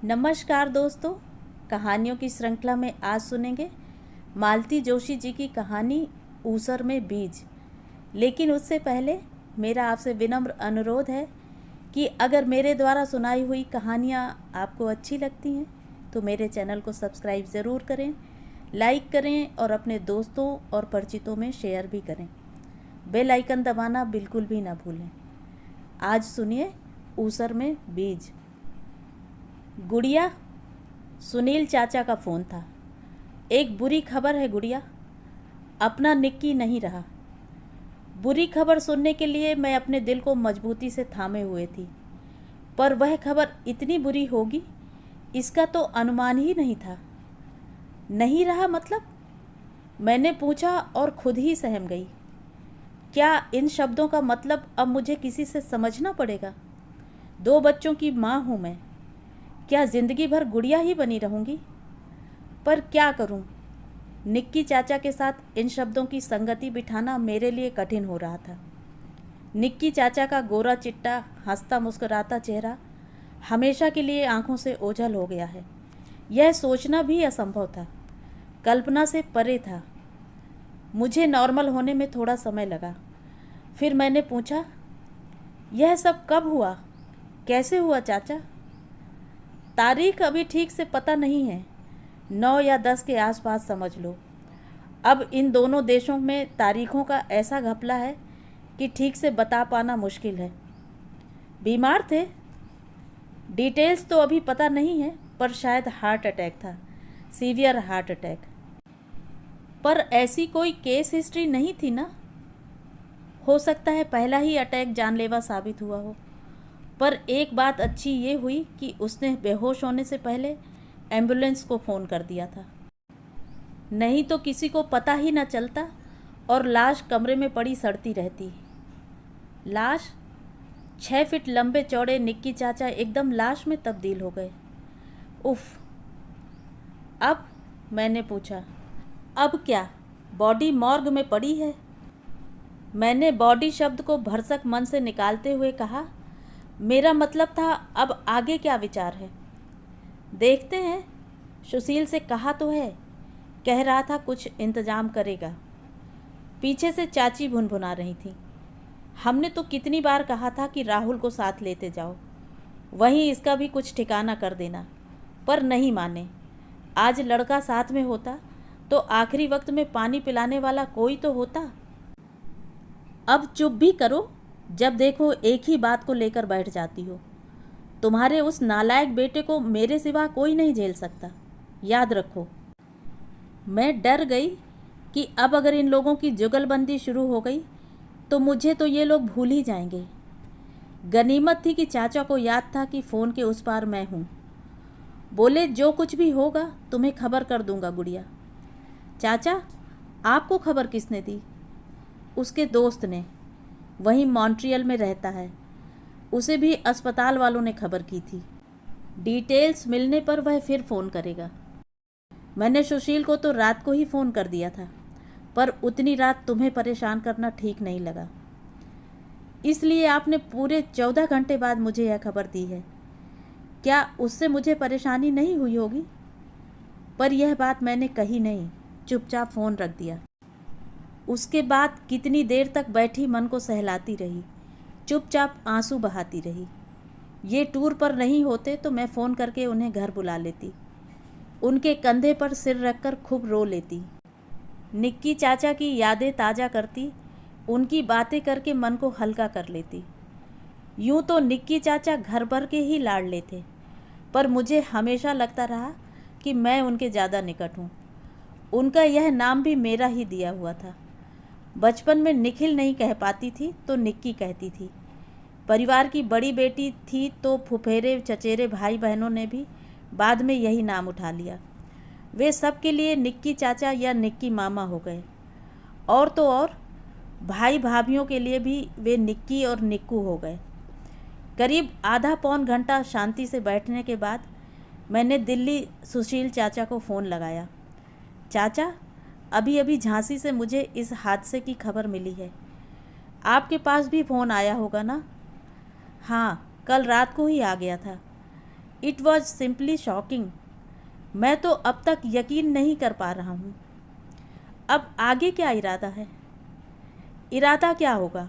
नमस्कार दोस्तों, कहानियों की श्रृंखला में आज सुनेंगे मालती जोशी जी की कहानी ऊसर में बीज। लेकिन उससे पहले मेरा आपसे विनम्र अनुरोध है कि अगर मेरे द्वारा सुनाई हुई कहानियाँ आपको अच्छी लगती हैं तो मेरे चैनल को सब्सक्राइब ज़रूर करें, लाइक करें और अपने दोस्तों और परिचितों में शेयर भी करें। बेल आइकन दबाना बिल्कुल भी ना भूलें। आज सुनिए ऊसर में बीज। गुड़िया, सुनील चाचा का फ़ोन था। एक बुरी खबर है गुड़िया, अपना निक्की नहीं रहा। बुरी खबर सुनने के लिए मैं अपने दिल को मजबूती से थामे हुए थी, पर वह खबर इतनी बुरी होगी इसका तो अनुमान ही नहीं था। नहीं रहा मतलब? मैंने पूछा और खुद ही सहम गई। क्या इन शब्दों का मतलब अब मुझे किसी से समझना पड़ेगा? 2 बच्चों की माँ हूँ मैं। क्या ज़िंदगी भर गुड़िया ही बनी रहूँगी? पर क्या करूँ? निक्की चाचा के साथ इन शब्दों की संगति बिठाना मेरे लिए कठिन हो रहा था। निक्की चाचा का गोरा चिट्टा हंसता मुस्कुराता चेहरा हमेशा के लिए आंखों से ओझल हो गया है। यह सोचना भी असंभव था, कल्पना से परे था। मुझे नॉर्मल होने में थोड़ा समय लगा। फिर मैंने पूछा, यह सब कब हुआ? कैसे हुआ चाचा? तारीख अभी ठीक से पता नहीं है, 9 या 10 के आसपास समझ लो। अब इन दोनों देशों में तारीखों का ऐसा घपला है कि ठीक से बता पाना मुश्किल है। बीमार थे? डिटेल्स तो अभी पता नहीं है, पर शायद हार्ट अटैक था, सीवियर हार्ट अटैक। पर ऐसी कोई केस हिस्ट्री नहीं थी ना? हो सकता है पहला ही अटैक जानलेवा साबित हुआ हो। पर एक बात अच्छी ये हुई कि उसने बेहोश होने से पहले एम्बुलेंस को फ़ोन कर दिया था, नहीं तो किसी को पता ही न चलता और लाश कमरे में पड़ी सड़ती रहती। लाश? 6 फीट लंबे चौड़े निक्की चाचा एकदम लाश में तब्दील हो गए। उफ। अब? मैंने पूछा। अब क्या? बॉडी मॉर्ग में पड़ी है। मैंने बॉडी शब्द को भरसक मन से निकालते हुए कहा, मेरा मतलब था अब आगे क्या विचार है? देखते हैं। सुशील से कहा तो है, कह रहा था कुछ इंतजाम करेगा। पीछे से चाची भुनभुना रही थी, हमने तो कितनी बार कहा था कि राहुल को साथ लेते जाओ, वहीं इसका भी कुछ ठिकाना कर देना, पर नहीं माने। आज लड़का साथ में होता तो आखिरी वक्त में पानी पिलाने वाला कोई तो होता। अब चुप भी करो, जब देखो एक ही बात को लेकर बैठ जाती हो। तुम्हारे उस नालायक बेटे को मेरे सिवा कोई नहीं झेल सकता, याद रखो। मैं डर गई कि अब अगर इन लोगों की जुगलबंदी शुरू हो गई तो मुझे तो ये लोग भूल ही जाएंगे। गनीमत थी कि चाचा को याद था कि फ़ोन के उस पार मैं हूँ। बोले, जो कुछ भी होगा तुम्हें खबर कर दूंगा गुड़िया। चाचा, आपको खबर किसने दी? उसके दोस्त ने, वहीं मॉन्ट्रियल में रहता है। उसे भी अस्पताल वालों ने खबर की थी। डिटेल्स मिलने पर वह फिर फ़ोन करेगा। मैंने सुशील को तो रात को ही फ़ोन कर दिया था, पर उतनी रात तुम्हें परेशान करना ठीक नहीं लगा, इसलिए आपने पूरे 14 घंटे बाद मुझे यह खबर दी है। क्या उससे मुझे परेशानी नहीं हुई होगी? पर यह बात मैंने कही नहीं, चुपचाप फ़ोन रख दिया। उसके बाद कितनी देर तक बैठी मन को सहलाती रही, चुपचाप आंसू बहाती रही। ये टूर पर नहीं होते तो मैं फ़ोन करके उन्हें घर बुला लेती, उनके कंधे पर सिर रखकर खूब रो लेती, निक्की चाचा की यादें ताज़ा करती, उनकी बातें करके मन को हल्का कर लेती। यूँ तो निक्की चाचा घर भर के ही लाडले थे, पर मुझे हमेशा लगता रहा कि मैं उनके ज़्यादा निकट हूँ। उनका यह नाम भी मेरा ही दिया हुआ था। बचपन में निखिल नहीं कह पाती थी तो निक्की कहती थी। परिवार की बड़ी बेटी थी तो फुफेरे चचेरे भाई बहनों ने भी बाद में यही नाम उठा लिया। वे सब के लिए निक्की चाचा या निक्की मामा हो गए। और तो और भाई भाभियों के लिए भी वे निक्की और निक्कू हो गए। करीब आधा पौन घंटा शांति से बैठने के बाद मैंने दिल्ली सुशील चाचा को फ़ोन लगाया। चाचा, अभी अभी झांसी से मुझे इस हादसे की खबर मिली है। आपके पास भी फ़ोन आया होगा ना? हाँ, कल रात को ही आ गया था। It was simply shocking. मैं तो अब तक यकीन नहीं कर पा रहा हूँ। अब आगे क्या इरादा है? इरादा क्या होगा?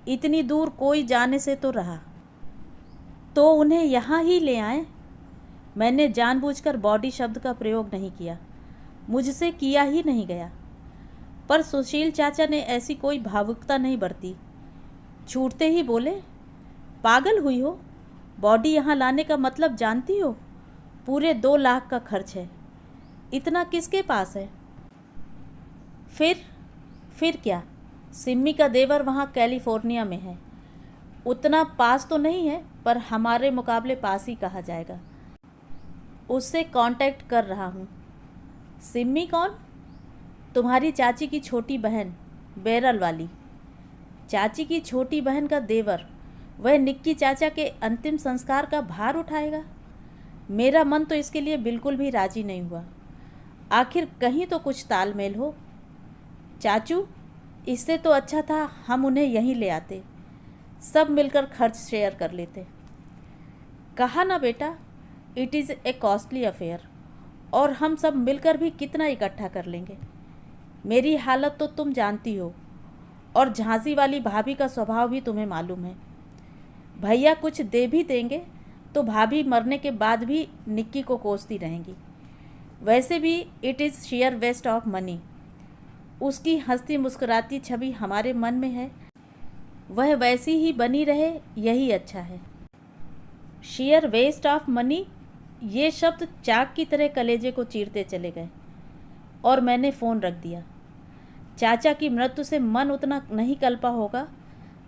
इतनी दूर कोई जाने से तो रहा, तो उन्हें यहाँ ही ले आएं। मैंने जानबूझकर बॉडी शब्द का प्रयोग नहीं किया, मुझसे किया ही नहीं गया। पर सुशील चाचा ने ऐसी कोई भावुकता नहीं बरती। छूटते ही बोले, पागल हुई हो? बॉडी यहाँ लाने का मतलब जानती हो? पूरे 2 लाख का खर्च है। इतना किसके पास है? फिर क्या? सिम्मी का देवर वहाँ कैलिफोर्निया में है। उतना पास तो नहीं है, पर हमारे मुकाबले पास ही कहा जाएगा। उससे कांटेक्ट कर रहा हूँ। सिम्मी कौन? तुम्हारी चाची की छोटी बहन, बैरल वाली। चाची की छोटी बहन का देवर, वह निक्की चाचा के अंतिम संस्कार का भार उठाएगा? मेरा मन तो इसके लिए बिल्कुल भी राजी नहीं हुआ। आखिर कहीं तो कुछ तालमेल हो। चाचू, इससे तो अच्छा था हम उन्हें यहीं ले आते, सब मिलकर खर्च शेयर कर लेते। कहा ना बेटा, it is a costly affair, और हम सब मिलकर भी कितना इकट्ठा कर लेंगे। मेरी हालत तो तुम जानती हो, और झांसी वाली भाभी का स्वभाव भी तुम्हें मालूम है। भैया कुछ दे भी देंगे तो भाभी मरने के बाद भी निक्की को कोसती रहेंगी। वैसे भी it is sheer waste of money. उसकी हंसती मुस्कुराती छवि हमारे मन में है, वह वैसी ही बनी रहे, यही अच्छा है। शेयर वेस्ट ऑफ मनी, ये शब्द चाक की तरह कलेजे को चीरते चले गए, और मैंने फ़ोन रख दिया। चाचा की मृत्यु से मन उतना नहीं कल्पा होगा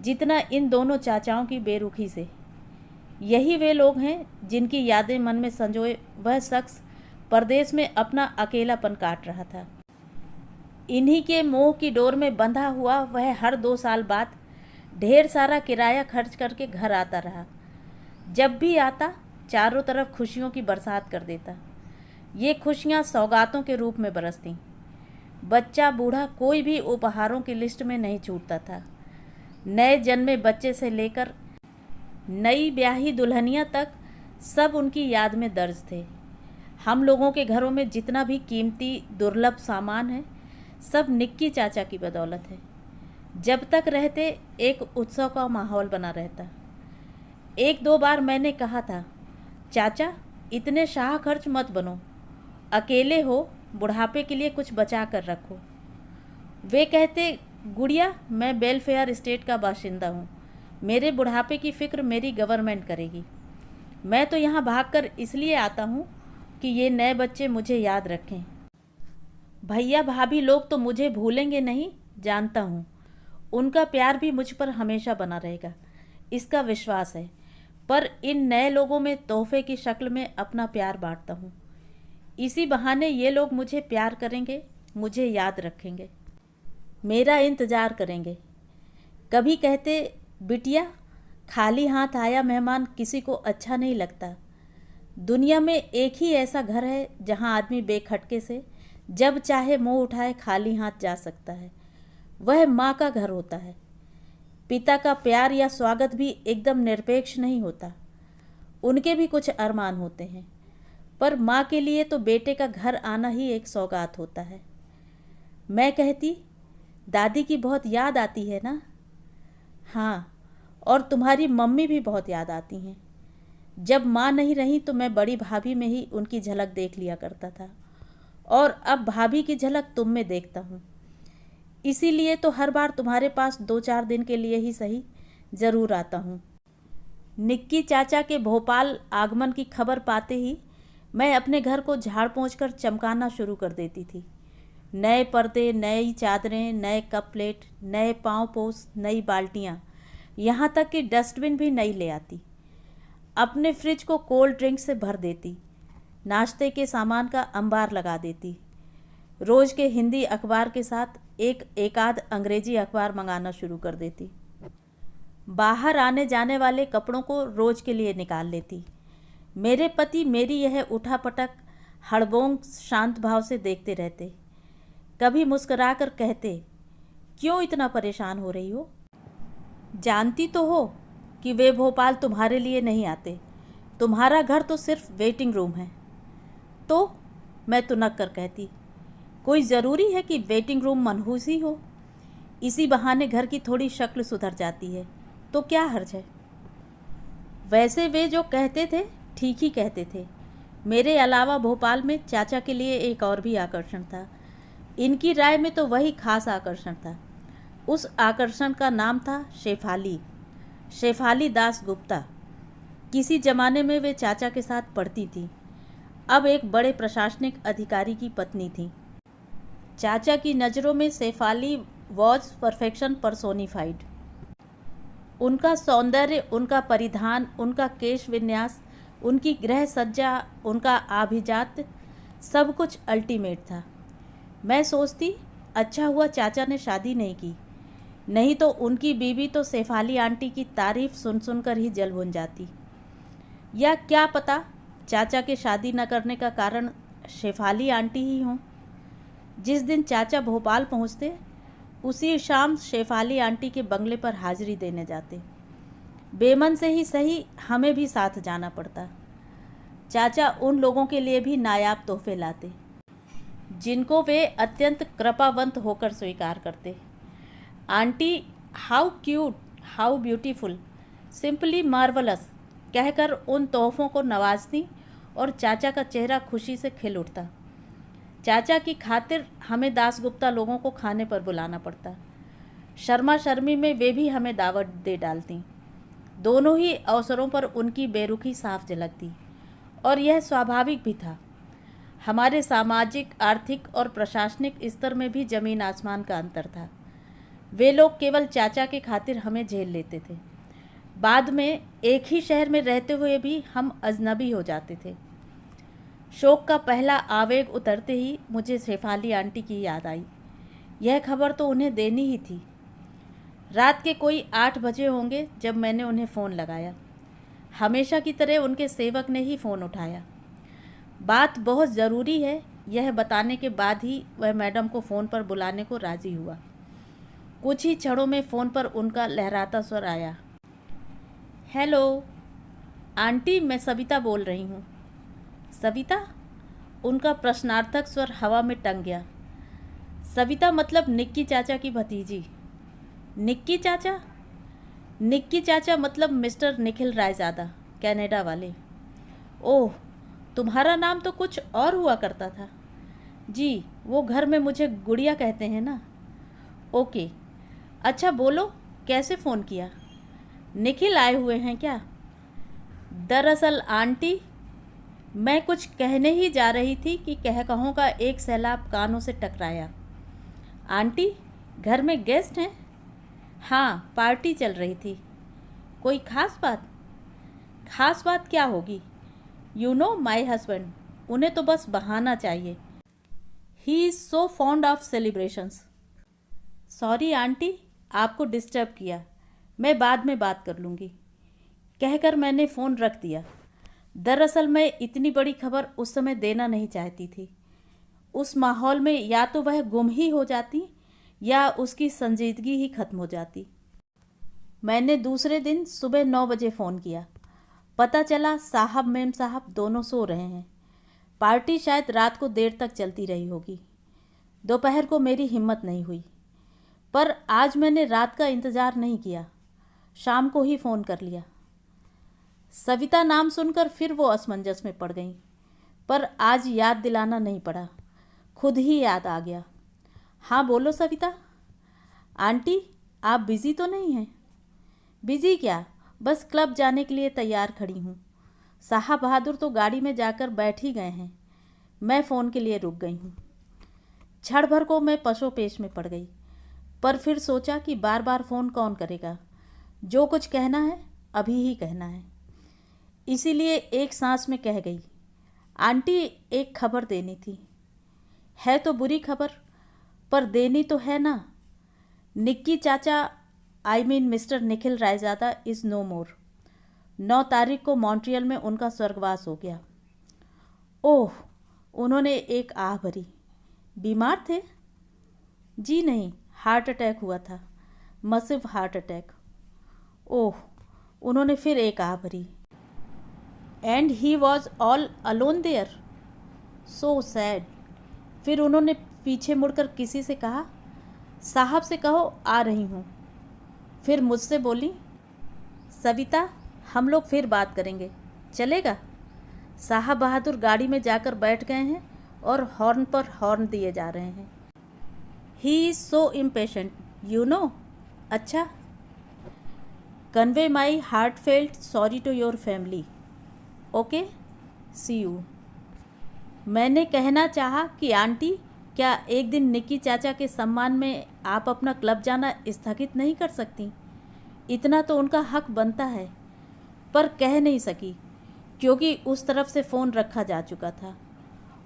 जितना इन दोनों चाचाओं की बेरुखी से। यही वे लोग हैं जिनकी यादें मन में संजोए वह शख्स परदेश में अपना अकेलापन काट रहा था। इन्हीं के मोह की डोर में बंधा हुआ वह हर 2 साल बाद ढेर सारा किराया खर्च करके घर आता रहा। जब भी आता, चारों तरफ खुशियों की बरसात कर देता। ये खुशियाँ सौगातों के रूप में बरसतीं। बच्चा बूढ़ा कोई भी उपहारों की लिस्ट में नहीं छूटता था। नए जन्मे बच्चे से लेकर नई ब्याही दुल्हनियाँ तक सब उनकी याद में दर्ज थे। हम लोगों के घरों में जितना भी कीमती दुर्लभ सामान है, सब निक्की चाचा की बदौलत है। जब तक रहते एक उत्सव का माहौल बना रहता। 1-2 बार मैंने कहा था, चाचा इतने शाह खर्च मत बनो, अकेले हो, बुढ़ापे के लिए कुछ बचा कर रखो। वे कहते, गुड़िया मैं वेलफेयर स्टेट का बाशिंदा हूँ, मेरे बुढ़ापे की फ़िक्र मेरी गवर्नमेंट करेगी। मैं तो यहाँ भागकर इसलिए आता हूँ कि ये नए बच्चे मुझे याद रखें। भैया भाभी लोग तो मुझे भूलेंगे नहीं, जानता हूँ। उनका प्यार भी मुझ पर हमेशा बना रहेगा, इसका विश्वास है। पर इन नए लोगों में तोहफे की शक्ल में अपना प्यार बांटता हूँ। इसी बहाने ये लोग मुझे प्यार करेंगे, मुझे याद रखेंगे, मेरा इंतज़ार करेंगे। कभी कहते, बिटिया खाली हाथ आया मेहमान किसी को अच्छा नहीं लगता। दुनिया में एक ही ऐसा घर है जहाँ आदमी बेखटके से जब चाहे मुंह उठाए खाली हाथ जा सकता है, वह माँ का घर होता है। पिता का प्यार या स्वागत भी एकदम निरपेक्ष नहीं होता, उनके भी कुछ अरमान होते हैं। पर माँ के लिए तो बेटे का घर आना ही एक सौगात होता है। मैं कहती, दादी की बहुत याद आती है ना? हाँ, और तुम्हारी मम्मी भी बहुत याद आती हैं। जब माँ नहीं रही तो मैं बड़ी भाभी में ही उनकी झलक देख लिया करता था, और अब भाभी की झलक तुम में देखता हूँ। इसीलिए तो हर बार तुम्हारे पास 2-4 दिन के लिए ही सही ज़रूर आता हूँ। निक्की चाचा के भोपाल आगमन की खबर पाते ही मैं अपने घर को झाड़ पोंछ कर चमकाना शुरू कर देती थी। नए पर्दे, नई चादरें, नए कप प्लेट, नए पाँव पोस, नई बाल्टियाँ, यहाँ तक कि डस्टबिन भी नई ले आती। अपने फ्रिज को कोल्ड ड्रिंक से भर देती, नाश्ते के सामान का अंबार लगा देती। रोज़ के हिंदी अखबार के साथ एक आध अंग्रेजी अखबार मंगाना शुरू कर देती। बाहर आने जाने वाले कपड़ों को रोज़ के लिए निकाल लेती। मेरे पति मेरी यह उठापटक हड़बोंग शांत भाव से देखते रहते। कभी मुस्कुराकर कहते, क्यों इतना परेशान हो रही हो? जानती तो हो कि वे भोपाल तुम्हारे लिए नहीं आते, तुम्हारा घर तो सिर्फ वेटिंग रूम है। तो मैं तुनक कर कहती, कोई ज़रूरी है कि वेटिंग रूम मनहूस ही हो? इसी बहाने घर की थोड़ी शक्ल सुधर जाती है, तो क्या हर्ज है? वैसे वे जो कहते थे ठीक ही कहते थे। मेरे अलावा भोपाल में चाचा के लिए एक और भी आकर्षण था। इनकी राय में तो वही खास आकर्षण था। उस आकर्षण का नाम था शेफाली, शेफाली दास गुप्ता। किसी ज़माने में वे चाचा के साथ पढ़ती थी, अब एक बड़े प्रशासनिक अधिकारी की पत्नी थी। चाचा की नज़रों में शेफाली वॉज परफेक्शन पर्सोनिफाइड। उनका सौंदर्य, उनका परिधान, उनका केश विन्यास, उनकी गृह सज्जा, उनका आभिजात्य, सब कुछ अल्टीमेट था। मैं सोचती, अच्छा हुआ चाचा ने शादी नहीं की, नहीं तो उनकी बीवी तो शेफाली आंटी की तारीफ सुन सुनकर ही जल भुन जाती। या क्या पता चाचा के शादी न करने का कारण शेफाली आंटी ही हों। जिस दिन चाचा भोपाल पहुँचते, उसी शाम शेफाली आंटी के बंगले पर हाजिरी देने जाते। बेमन से ही सही, हमें भी साथ जाना पड़ता। चाचा उन लोगों के लिए भी नायाब तोहफे लाते, जिनको वे अत्यंत कृपावंत होकर स्वीकार करते। Aunty how cute, how beautiful, simply marvellous कहकर उन तोहफों को नवाजती और चाचा का चेहरा खुशी से खिल उठता। चाचा की खातिर हमें दासगुप्ता लोगों को खाने पर बुलाना पड़ता। शर्मा शर्मी में वे भी हमें दावत दे डालती। दोनों ही अवसरों पर उनकी बेरुखी साफ झलकती, और यह स्वाभाविक भी था। हमारे सामाजिक, आर्थिक और प्रशासनिक स्तर में भी जमीन आसमान का अंतर था। वे लोग केवल चाचा के खातिर हमें झेल लेते थे। बाद में एक ही शहर में रहते हुए भी हम अजनबी हो जाते थे। शोक का पहला आवेग उतरते ही मुझे शेफाली आंटी की याद आई। यह खबर तो उन्हें देनी ही थी। रात के कोई 8 बजे होंगे जब मैंने उन्हें फ़ोन लगाया। हमेशा की तरह उनके सेवक ने ही फ़ोन उठाया। बात बहुत ज़रूरी है, यह बताने के बाद ही वह मैडम को फ़ोन पर बुलाने को राज़ी हुआ। कुछ ही क्षणों में फ़ोन पर उनका लहराता स्वर आया। हेलो आंटी, मैं सविता बोल रही हूँ। सविता? उनका प्रश्नार्थक स्वर हवा में टंग गया। सविता मतलब निक्की चाचा की भतीजी। निक्की चाचा? निक्की चाचा मतलब मिस्टर निखिल रायज़ादा, कनाडा वाले। ओह, तुम्हारा नाम तो कुछ और हुआ करता था। जी, वो घर में मुझे गुड़िया कहते हैं ना। ओके, अच्छा बोलो, कैसे फ़ोन किया? निखिल आए हुए हैं क्या? दरअसल आंटी, मैं कुछ कहने ही जा रही थी कि कहकहों का एक सैलाब कानों से टकराया। आंटी, घर में गेस्ट हैं? हाँ, पार्टी चल रही थी। कोई ख़ास बात? ख़ास बात क्या होगी? यू नो माई हस्बैंड, उन्हें तो बस बहाना चाहिए। ही is so fond of celebrations. Sorry aunty, आपको डिस्टर्ब किया, मैं बाद में बात कर लूँगी, कहकर मैंने फ़ोन रख दिया। दरअसल मैं इतनी बड़ी खबर उस समय देना नहीं चाहती थी। उस माहौल में या तो वह गुम ही हो जाती या उसकी संजीदगी ही खत्म हो जाती। मैंने दूसरे दिन सुबह 9 बजे फ़ोन किया। पता चला साहब मेम साहब दोनों सो रहे हैं। पार्टी शायद रात को देर तक चलती रही होगी। दोपहर को मेरी हिम्मत नहीं हुई, पर आज मैंने रात का इंतज़ार नहीं किया, शाम को ही फ़ोन कर लिया। सविता नाम सुनकर फिर वो असमंजस में पड़ गई, पर आज याद दिलाना नहीं पड़ा, खुद ही याद आ गया। हाँ बोलो सविता। आंटी, आप बिज़ी तो नहीं हैं? बिज़ी क्या, बस क्लब जाने के लिए तैयार खड़ी हूँ। साहब बहादुर तो गाड़ी में जाकर बैठ ही गए हैं, मैं फ़ोन के लिए रुक गई हूँ। क्षण भर को मैं पशोपेश में पड़ गई, पर फिर सोचा कि बार बार फ़ोन कौन करेगा। जो कुछ कहना है अभी ही कहना है। इसीलिए एक सांस में कह गई, आंटी एक खबर देनी थी। है तो बुरी खबर, पर देनी तो है ना। निक्की चाचा, I mean mister Nikhil Raizada is no more. 9 तारीख को मॉन्ट्रियल में उनका स्वर्गवास हो गया। ओह, उन्होंने एक आह भरी। बीमार थे? जी नहीं, हार्ट अटैक हुआ था, मसिव हार्ट अटैक। ओह, उन्होंने फिर एक आह भरी। And he was all alone there, so sad. फिर उन्होंने पीछे मुड़कर किसी से कहा, साहब से कहो आ रही हूँ। फिर मुझसे बोली, सविता हम लोग फिर बात करेंगे, चलेगा? साहब बहादुर गाड़ी में जाकर बैठ गए हैं और हॉर्न पर हॉर्न दिए जा रहे हैं। He is so impatient you know. अच्छा, convey my heartfelt sorry to your family. Okay, see you. मैंने कहना चाहा कि आंटी, क्या एक दिन निक्की चाचा के सम्मान में आप अपना क्लब जाना स्थगित नहीं कर सकती? इतना तो उनका हक बनता है। पर कह नहीं सकी क्योंकि उस तरफ से फ़ोन रखा जा चुका था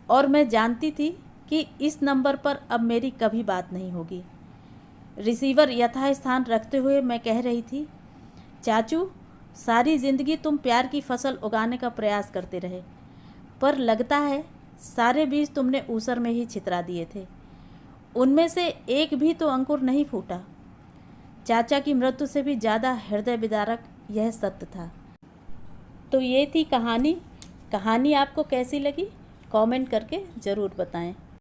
और मैं जानती थी कि इस नंबर पर अब मेरी कभी बात नहीं होगी। रिसीवर यथास्थान रखते हुए मैं कह रही थी, चाचू सारी ज़िंदगी तुम प्यार की फसल उगाने का प्रयास करते रहे, पर लगता है सारे बीज तुमने ऊसर में ही छितरा दिए थे। उनमें से एक भी तो अंकुर नहीं फूटा। चाचा की मृत्यु से भी ज़्यादा हृदय विदारक यह सत्य था। तो ये थी कहानी। कहानी आपको कैसी लगी कमेंट करके ज़रूर बताएं।